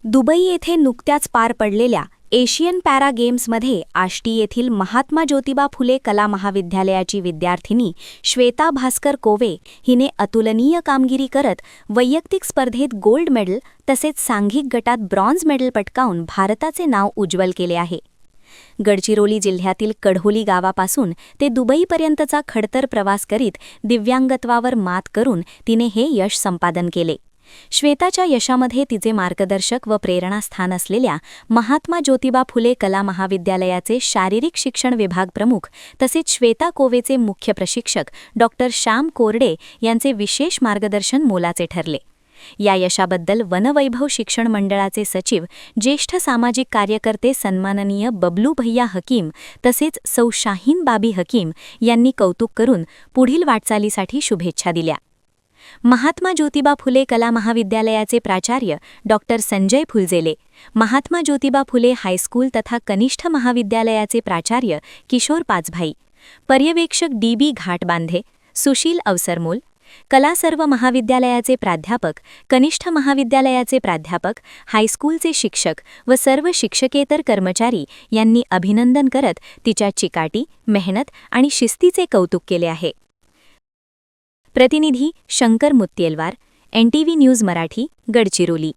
Dubai येथे नुकत्याच पार पडलेल्या एशियन पॅरा गेम्समध्ये आष्टी येथील महात्मा ज्योतिबा फुले कला महाविद्यालयाची विद्यार्थिनी श्वेता भास्कर कोवे हिने अतुलनीय कामगिरी करत वैयक्तिक स्पर्धेत गोल्ड मेडल तसेच सांघिक गटात ब्रॉन्झ मेडल पटकावून भारताचे नाव उज्ज्वल केले आहे. गडचिरोली जिल्ह्यातील कढोली गावापासून ते दुबईपर्यंतचा खडतर प्रवास करीत दिव्यांगत्वावर मात करून तिने हे यश संपादन केले. श्वेताच्या यशामध्ये तिचे मार्गदर्शक व प्रेरणास्थान असलेल्या महात्मा ज्योतिबा फुले कला महाविद्यालयाचे शारीरिक शिक्षण विभाग प्रमुख तसेच श्वेता कोवेचे मुख्य प्रशिक्षक डॉक्टर श्याम कोरडे यांचे विशेष मार्गदर्शन मोलाचे ठरले. या यशाबद्दल वनवैभव शिक्षण मंडळाचे सचिव ज्येष्ठ सामाजिक कार्यकर्ते सन्माननीय बबलू भैया हकीम तसेच सौ शाहीन बाबी हकीम यांनी कौतुक करून पुढील वाटचालीसाठी शुभेच्छा दिल्या. महात्मा ज्योतिबा फुले कला महाविद्यालयाचे प्राचार्य डॉक्टर संजय फुलझेले, महात्मा ज्योतिबा फुले हायस्कूल तथा कनिष्ठ महाविद्यालयाचे प्राचार्य किशोर पाचभाई, पर्यवेक्षक डी.बी. घाटबांधे, सुशील अवसरमोल, कला सर्व महाविद्यालयाचे प्राध्यापक, कनिष्ठ महाविद्यालयाचे प्राध्यापक, हायस्कूलचे शिक्षक व सर्व शिक्षकेतर कर्मचारी यांनी अभिनंदन करत तिच्या चिकाटी, मेहनत आणि शिस्तीचे कौतुक केले आहे. प्रतिनिधी शंकर मुत्तेलवार, NTV न्यूज मराठी, गडचिरोली.